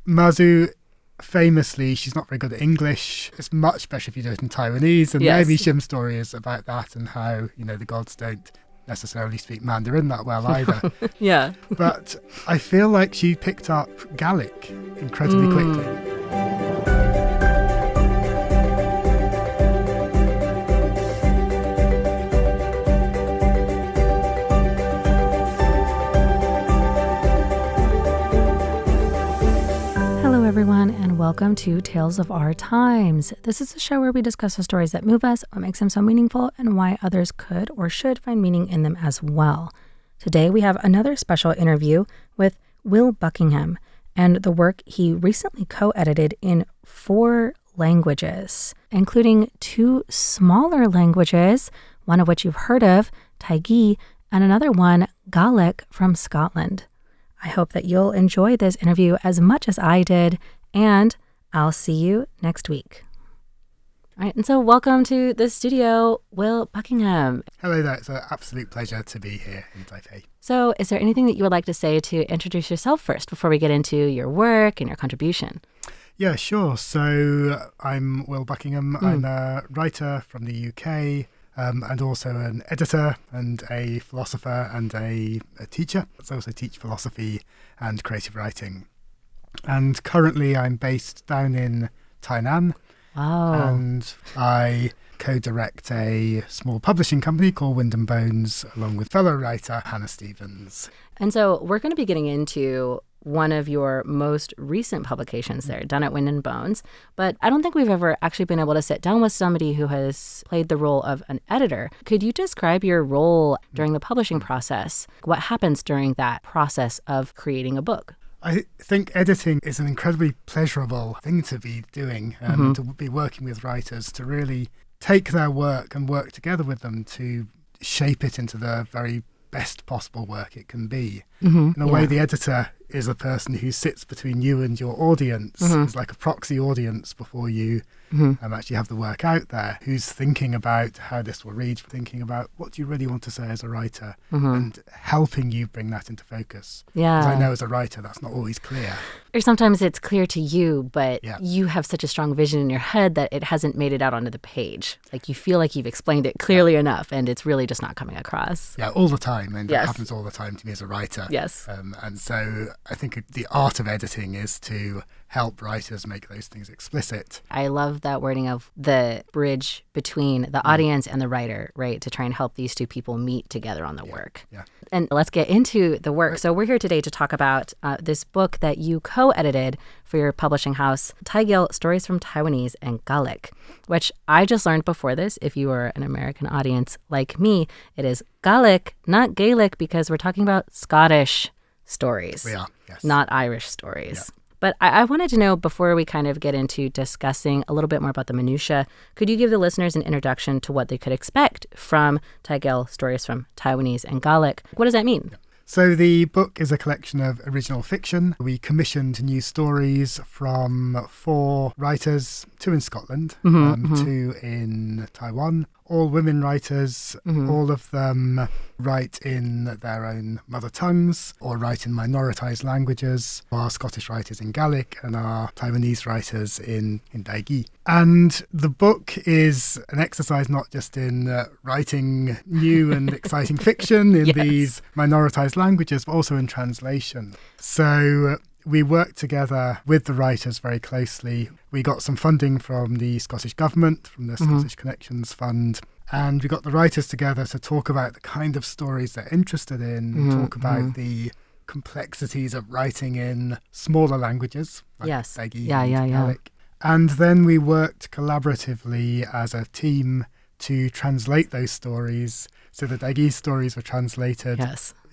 Mazu, famously, she's not very good at English. It's much better if you do it in Taiwanese. And maybe Shim's story is about that and how, the gods don't necessarily speak Mandarin that well either. Yeah. But I feel like she picked up Gaelic incredibly quickly. Everyone, and welcome to Tales of Our Times. This is a show where we discuss the stories that move us, what makes them so meaningful, and why others could or should find meaning in them as well. Today we have another special interview with Will Buckingham and the work he recently co-edited in 4 languages, including 2 smaller languages, one of which you've heard of, Tâi-gí, and another one, Gaelic from Scotland. I hope that you'll enjoy this interview as much as I did, and I'll see you next week. All right, and so welcome to the studio, Will Buckingham. Hello there, it's an absolute pleasure to be here in Taipei. So is there anything that you would like to say to introduce yourself first before we get into your work and your contribution? Yeah, sure. So I'm Will Buckingham. I'm a writer from the UK. And also an editor and a philosopher and a teacher. I also teach philosophy and creative writing. And currently I'm based down in Tainan. Wow. And I co-direct a small publishing company called Wind and Bones along with fellow writer Hannah Stevens. And so we're going to be getting into one of your most recent publications there, done at Wind and Bones. But I don't think we've ever actually been able to sit down with somebody who has played the role of an editor. Could you describe your role during the publishing process? What happens during that process of creating a book? I think editing is an incredibly pleasurable thing to be doing, to be working with writers, to really take their work and work together with them to shape it into the very best possible work it can be. In a way, the editor is a person who sits between you and your audience. It's like a proxy audience before you actually have the work out there, who's thinking about how this will read, thinking about what do you really want to say as a writer, and helping you bring that into focus. Yeah. Because I know as a writer that's not always clear. Or sometimes it's clear to you, but Yeah. you have such a strong vision in your head that it hasn't made it out onto the page. Like you feel like you've explained it clearly enough, and it's really just not coming across. Yeah, all the time. And Yes. it happens all the time to me as a writer. Yes. And so I think the art of editing is to help writers make those things explicit. I love that wording of the bridge between the audience and the writer, right? To try and help these two people meet together on the work. Yeah. And let's get into the work. So we're here today to talk about this book that you co-edited for your publishing house, Tâigael, Stories from Taiwanese and Gaelic, which I just learned before this. If you are an American audience like me, it is Gaelic, not Gaelic, because we're talking about Scottish stories. We are, yes. Not Irish stories. Yeah. But I wanted to know, before we kind of get into discussing a little bit more about the minutiae, could you give the listeners an introduction to what they could expect from Tâigael, Stories from Taiwanese and Gaelic? What does that mean? So the book is a collection of original fiction. We commissioned new stories from 4 writers, 2 in Scotland, 2 in Taiwan, all women writers. All of them write in their own mother tongues or write in minoritized languages. Our Scottish writers in Gaelic and our Taiwanese writers in Tâi-gí. And the book is an exercise not just in writing new and exciting fiction in these minoritized languages, but also in translation. So we worked together with the writers very closely. We got some funding from the Scottish Government, from the Scottish Connections Fund, and we got the writers together to talk about the kind of stories they're interested in, talk about the complexities of writing in smaller languages, like Tâi-gí and Gaelic. And then we worked collaboratively as a team to translate those stories. So the Tâi-gí stories were translated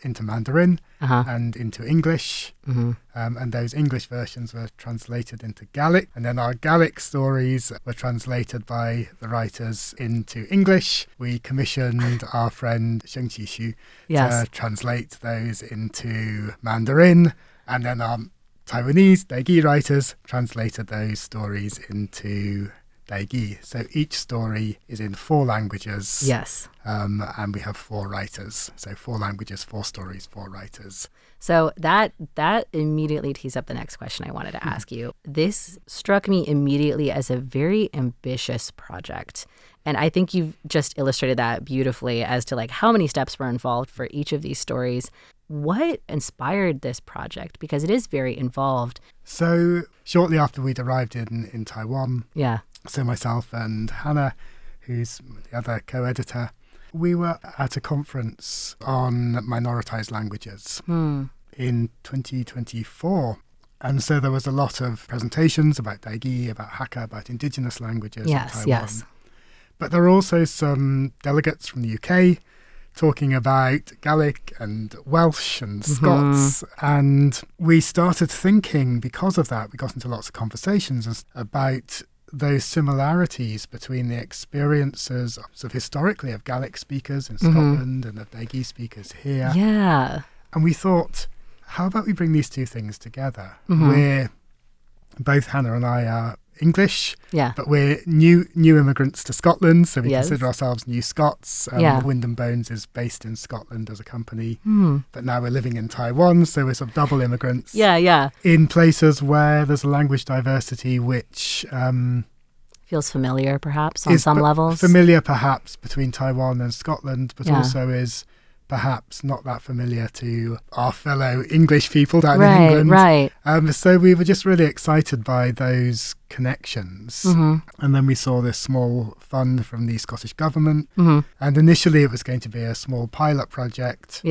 into Mandarin and into English. And those English versions were translated into Gaelic. And then our Gaelic stories were translated by the writers into English. We commissioned our friend Sheng Qishu to translate those into Mandarin. And then our Taiwanese Tâi-gí writers translated those stories into Tâi-gí. So each story is in 4 languages. Yes. And we have 4 writers. So 4 languages, 4 stories, 4 writers. So that immediately tees up the next question I wanted to ask you. This struck me immediately as a very ambitious project. And I think you've just illustrated that beautifully as to like how many steps were involved for each of these stories. What inspired this project? Because it is very involved. So shortly after we'd arrived in Taiwan, so myself and Hannah, who's the other co-editor, we were at a conference on minoritized languages in 2024. And so there was a lot of presentations about Tâi-gí, about Hakka, about indigenous languages in Taiwan. Yes. But there were also some delegates from the UK talking about Gaelic and Welsh and Scots. And we started thinking, because of that, we got into lots of conversations about those similarities between the experiences of historically of Gaelic speakers in Scotland and of Tâi-gí speakers here. Yeah. And we thought, how about we bring these 2 things together? We're both Hannah and I are English, but we're new immigrants to Scotland, so we consider ourselves new Scots. Wyndham Bones is based in Scotland as a company, but now we're living in Taiwan, so we're sort of double immigrants. In places where there's a language diversity which feels familiar, perhaps, on some levels. Familiar, perhaps, between Taiwan and Scotland, but also is perhaps not that familiar to our fellow English people down in England. Right. So we were just really excited by those connections. And then we saw this small fund from the Scottish government. And initially it was going to be a small pilot project.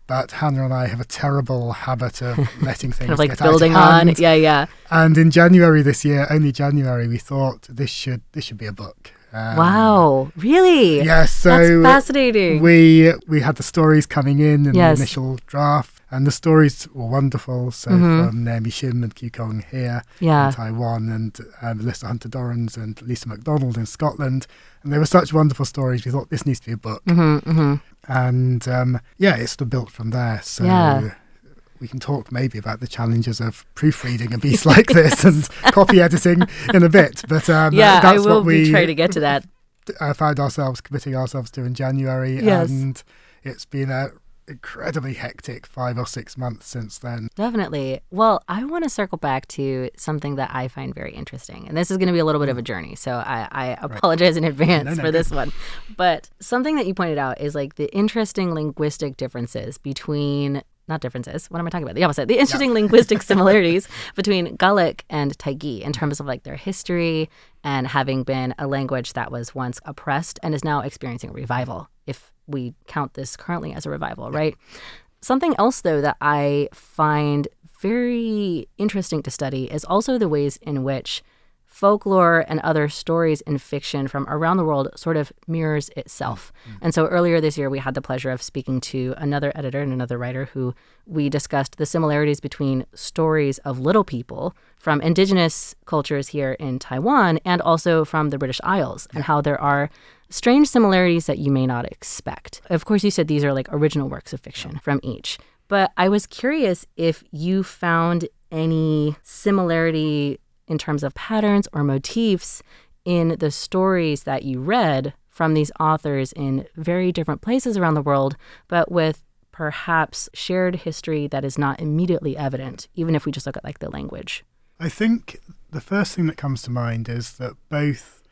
But Hannah and I have a terrible habit of letting things like get building out of hand. on. And in January this year, only January, we thought this should be a book. Wow, really? Yes, so that's fascinating. We had the stories coming in the initial draft, and the stories were wonderful. So from Naomi Shim and Kyu Kong here in Taiwan, and Melissa Hunter-Dorrans and Lisa MacDonald in Scotland, and they were such wonderful stories. We thought this needs to be a book, and it's sort of built from there. So. We can talk maybe about the challenges of proofreading a piece like this and copy editing in a bit. But that's I will what we try to get to that. Found ourselves committing ourselves to in January. And it's been a incredibly hectic 5 or 6 months since then. Definitely. Well, I want to circle back to something that I find very interesting. And this is going to be a little bit of a journey. So I apologize in advance for this one. But something that you pointed out is like the interesting linguistic differences between... Not differences. What am I talking about? The opposite. The interesting linguistic similarities between Gaelic and Tâi-gí in terms of like their history and having been a language that was once oppressed and is now experiencing a revival, if we count this currently as a revival, right? Something else, though, that I find very interesting to study is also the ways in which folklore and other stories in fiction from around the world sort of mirrors itself. And so earlier this year, we had the pleasure of speaking to another editor and another writer who we discussed the similarities between stories of little people from indigenous cultures here in Taiwan and also from the British Isles, and how there are strange similarities that you may not expect. Of course, you said these are like original works of fiction from each. But I was curious if you found any similarity in terms of patterns or motifs in the stories that you read from these authors in very different places around the world, but with perhaps shared history that is not immediately evident, even if we just look at like the language. I think the first thing that comes to mind is that both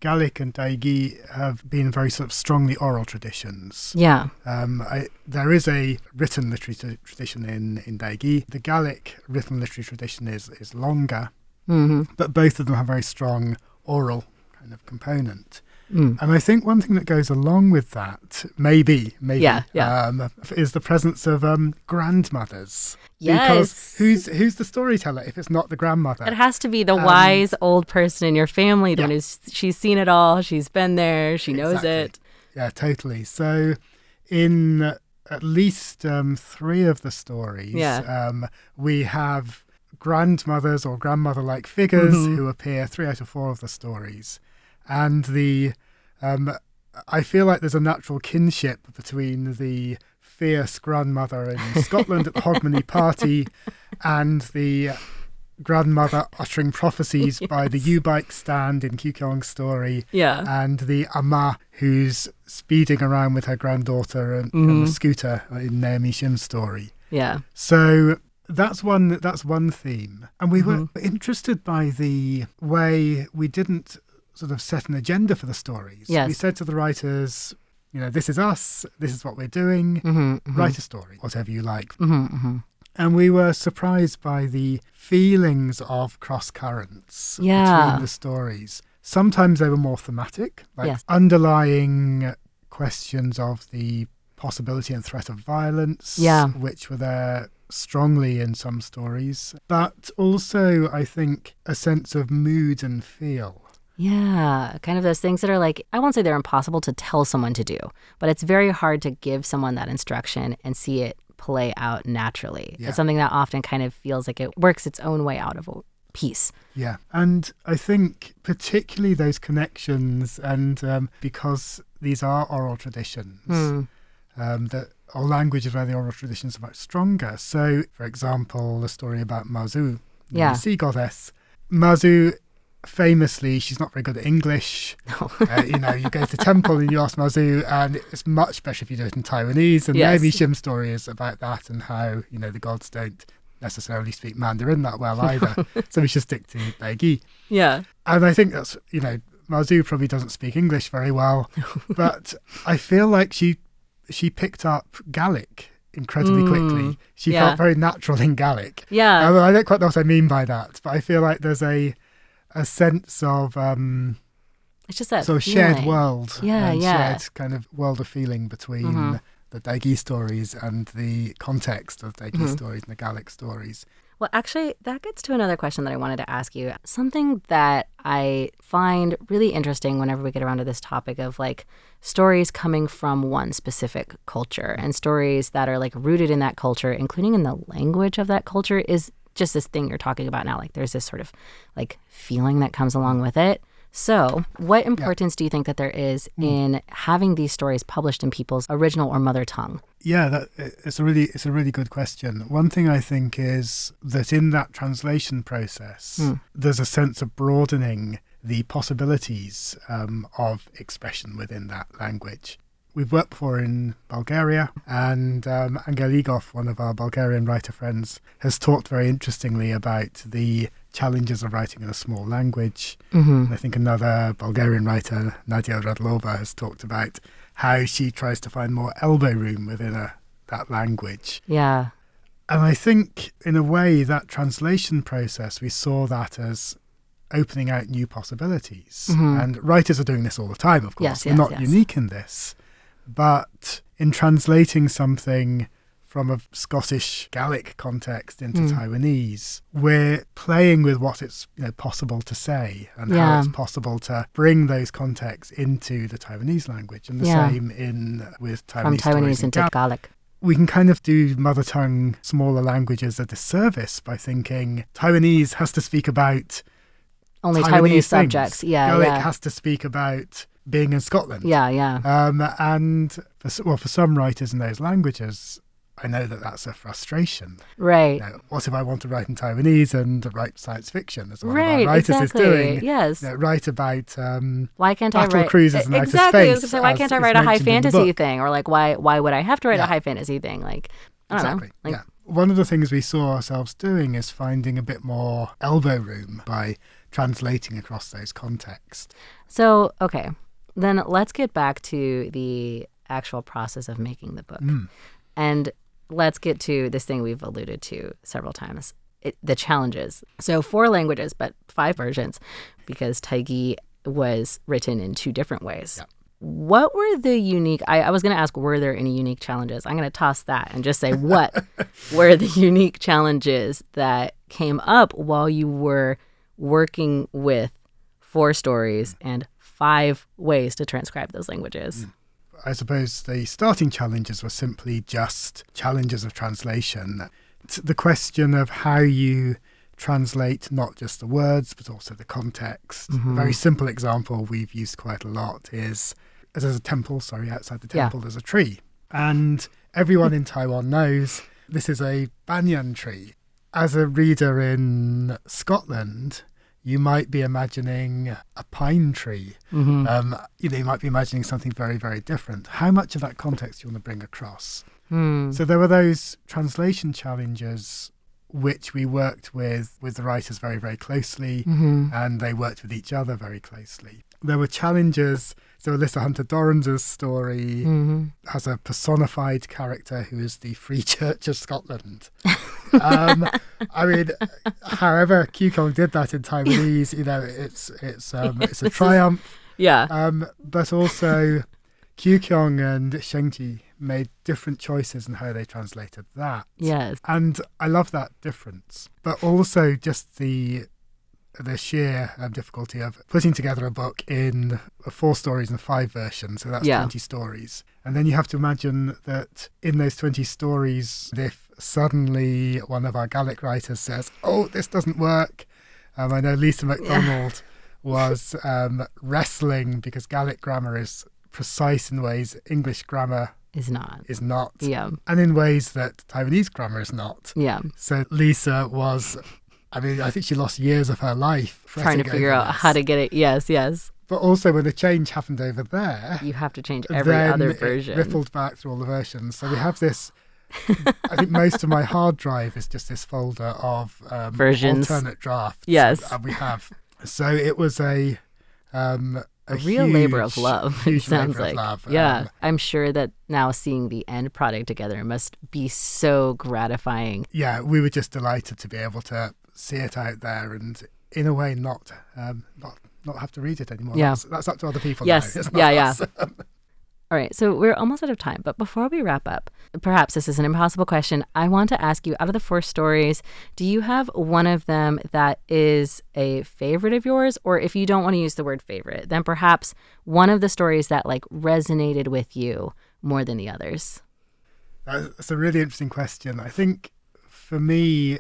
Gaelic and Tâi-gí have been very sort of strongly oral traditions. There is a written literary tradition in Tâi-gí. The Gaelic written literary tradition is longer. But both of them have a very strong oral kind of component. And I think one thing that goes along with that, maybe, is the presence of grandmothers. Because who's the storyteller if it's not the grandmother? It has to be the wise old person in your family. She's seen it all. She's been there. She knows it. Yeah, totally. So in at least 3 of the stories, we have grandmothers or grandmother-like figures who appear 3 out of 4 of the stories. And I feel like there's a natural kinship between the fierce grandmother in Scotland at the Hogmanay party and the grandmother uttering prophecies by the U-bike stand in Kyukyong's story, and the ama who's speeding around with her granddaughter and the scooter in Naomi Shim's story. Yeah. So that's one theme. And we were interested by the way we didn't sort of set an agenda for the stories. Yes. We said to the writers, this is us, this is what we're doing, write a story, whatever you like. And we were surprised by the feelings of cross-currents between the stories. Sometimes they were more thematic, like underlying questions of the possibility and threat of violence, which were there strongly in some stories, but also, I think, a sense of mood and feel. Yeah, kind of those things that are like, I won't say they're impossible to tell someone to do, but it's very hard to give someone that instruction and see it play out naturally. It's something that often kind of feels like it works its own way out of a piece. Yeah, and I think particularly those connections, and because these are oral traditions, that our language is where the oral traditions are much stronger. So, for example, the story about Mazu, the sea goddess. Mazu, famously, she's not very good at English. No. You go to the temple and you ask Mazu, and it's much better if you do it in Taiwanese. And Naomi Shim's story is about that and how, the gods don't necessarily speak Mandarin that well either. So we should stick to Tâi-gí. Yeah. And I think that's, Mazu probably doesn't speak English very well, but I feel like she picked up Gaelic incredibly quickly. She felt very natural in Gaelic. Yeah. I don't quite know what I mean by that, but I feel like there's a sense of it's just that sort of shared world, shared kind of world of feeling between the Tâi-gí stories and the context of Tâi-gí stories and the Gaelic stories. Well, actually, that gets to another question that I wanted to ask you. Something that I find really interesting whenever we get around to this topic of like stories coming from one specific culture and stories that are like rooted in that culture, including in the language of that culture, is just this thing you're talking about now. Like there's this sort of like feeling that comes along with it. So what importance do you think that there is in having these stories published in people's original or mother tongue? Yeah, it's a really good question. One thing I think is that in that translation process, there's a sense of broadening the possibilities of expression within that language. We've worked before in Bulgaria, and Gàidhlig, one of our Bulgarian writer friends, has talked very interestingly about the challenges of writing in a small language. And I think another Bulgarian writer, Nadia Radlova, has talked about how she tries to find more elbow room within that language. Yeah. And I think, in a way, that translation process, we saw that as opening out new possibilities. And writers are doing this all the time, of course. We're not unique in this. But in translating something from a Scottish Gaelic context into Taiwanese, we're playing with what it's possible to say and how it's possible to bring those contexts into the Taiwanese language. And the same with Taiwanese from Taiwanese into Gaelic. We can kind of do mother tongue smaller languages a disservice by thinking Taiwanese has to speak about only Taiwanese subjects. Gaelic has to speak about being in Scotland. And for some writers in those languages, I know that that's a frustration. Right. What if I want to write in Taiwanese and write science fiction, as one of our writers is exactly. doing? Yes. Write about why can't I write cruises and outer space. I was gonna say, why can't I write a high fantasy thing? Or like, why would I have to write a high fantasy thing? Like, I don't know. Like, one of the things we saw ourselves doing is finding a bit more elbow room by translating across those contexts. So, okay. Then let's get back to the actual process of making the book. And let's get to this thing we've alluded to several times, the challenges. So 4 languages, but 5 versions, because Tâi-gí was written in 2 different ways. Yeah. What were the unique, I was going to ask, were there any unique challenges? I'm going to toss that and just say, what were the unique challenges that came up while you were working with 4 stories and 5 ways to transcribe those languages? I suppose the starting challenges were simply just challenges of translation. It's the question of how you translate not just the words, but also the context. A very simple example we've used quite a lot is, there's a temple, outside the temple there's a tree. And everyone in Taiwan knows this is a banyan tree. as a reader in Scotland, you might be imagining a pine tree. Mm-hmm. You might be imagining something very, very different. How much of that context do you want to bring across? So there were those translation challenges which we worked with the writers very, very closely, and they worked with each other very closely. There were challenges. So Alyssa Hunter-Dorrance's story has a personified character who is the Free Church of Scotland. I mean, however Q-Kong did that in Taiwanese, it's a triumph. Yeah. But also Q-Kong and Shengji made different choices in how they translated that. Yes. And I love that difference. But also just the sheer difficulty of putting together a book in 4 stories and 5 versions. So that's 20 stories. And then you have to imagine that in those 20 stories, if suddenly one of our Gaelic writers says, oh, this doesn't work. I know Lisa MacDonald was wrestling because Gaelic grammar is precise in ways English grammar is not. Yeah. And in ways that Taiwanese grammar is not. Yeah. So Lisa was... I think she lost years of her life trying to figure out how to get it. Yes. But also when a change happened over there, you have to change every other version. It rippled back through all the versions. So we have this, I think most of my hard drive is just this folder of versions, alternate drafts. Yes. And we have. So it was a real huge, labor of love, it sounds like. Love. Yeah. I'm sure that now seeing the end product together must be so gratifying. Yeah, we were just delighted to be able to see it out there and in a way not have to read it anymore. Yeah. That's up to other people. Yes. Now. It's not us. All right, so we're almost out of time, but before we wrap up, perhaps this is an impossible question. I want to ask you, out of the 4 stories, do you have one of them that is a favorite of yours? Or if you don't want to use the word favorite, then perhaps one of the stories that resonated with you more than the others? That's a really interesting question. I think for me,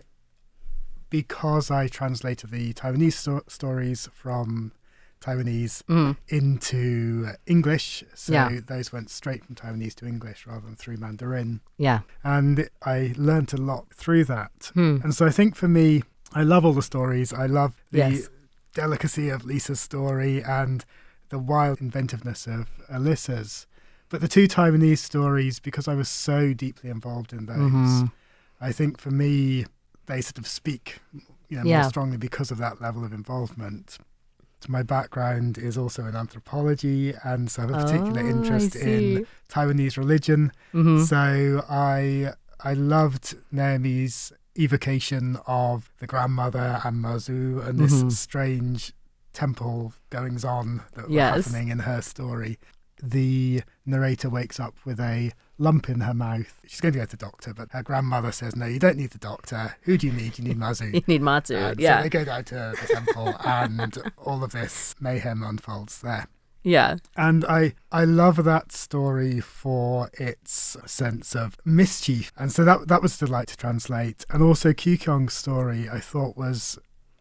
because I translated the Taiwanese stories from Taiwanese into English, so those went straight from Taiwanese to English rather than through Mandarin. Yeah. And I learnt a lot through that. And so I think for me, I love all the stories. I love the delicacy of Lisa's story and the wild inventiveness of Alyssa's. But the 2 Taiwanese stories, because I was so deeply involved in those, I think for me, they sort of speak more strongly because of that level of involvement. So my background is also in anthropology, and so I have a particular interest in Taiwanese religion. So I loved Naomi's evocation of the grandmother and Mazu and this strange temple goings-on that were happening in her story. The narrator wakes up with a lump in her mouth. She's going to go to the doctor, but her grandmother says, no, you don't need the doctor. Who do you need? You need Mazu. You need Matsu, So they go down to the temple and all of this mayhem unfolds there. Yeah. And I love that story for its sense of mischief. And so that was a delight to translate. And also Q-Kyong's story, I thought, was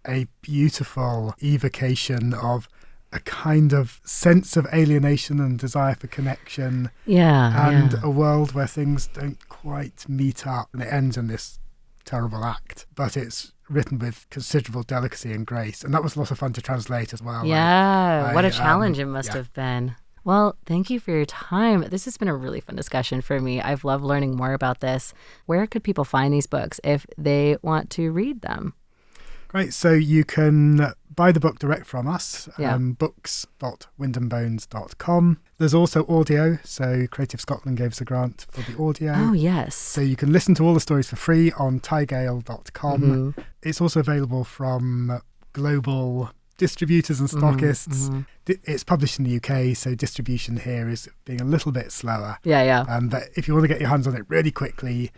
a beautiful evocation of a kind of sense of alienation and desire for connection. And a world where things don't quite meet up. And it ends in this terrible act. But it's written with considerable delicacy and grace. And that was a lot of fun to translate as well. Yeah, what a challenge it must have been. Well, thank you for your time. This has been a really fun discussion for me. I've loved learning more about this. Where could people find these books if they want to read them? Great. So you can buy the book direct from us, books.windandbones.com. There's also audio. So Creative Scotland gave us a grant for the audio. Oh, yes. So you can listen to all the stories for free on Taigael.com. It's also available from global distributors and stockists. It's published in the UK, so distribution here is being a little bit slower. But if you want to get your hands on it really quickly,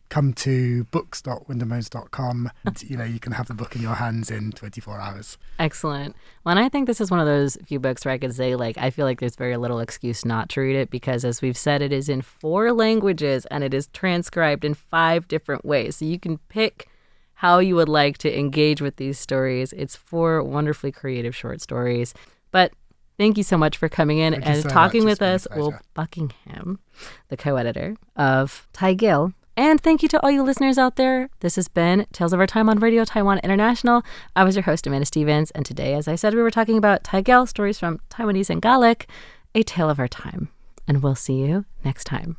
come to books.windandbones.com and you can have the book in your hands in 24 hours. Excellent. Well, and I think this is one of those few books where I could say, I feel like there's very little excuse not to read it because, as we've said, it is in 4 languages and it is transcribed in 5 different ways. So you can pick how you would like to engage with these stories. It's 4 wonderfully creative short stories. But thank you so much for coming in and talking with us, Will Buckingham, the co-editor of Tâigael And thank you to all you listeners out there. This has been Tales of Our Time on Radio Taiwan International. I was your host, Amanda Stevens. And today, as I said, we were talking about Tâigael, stories from Taiwanese and Gaelic, a tale of our time. And we'll see you next time.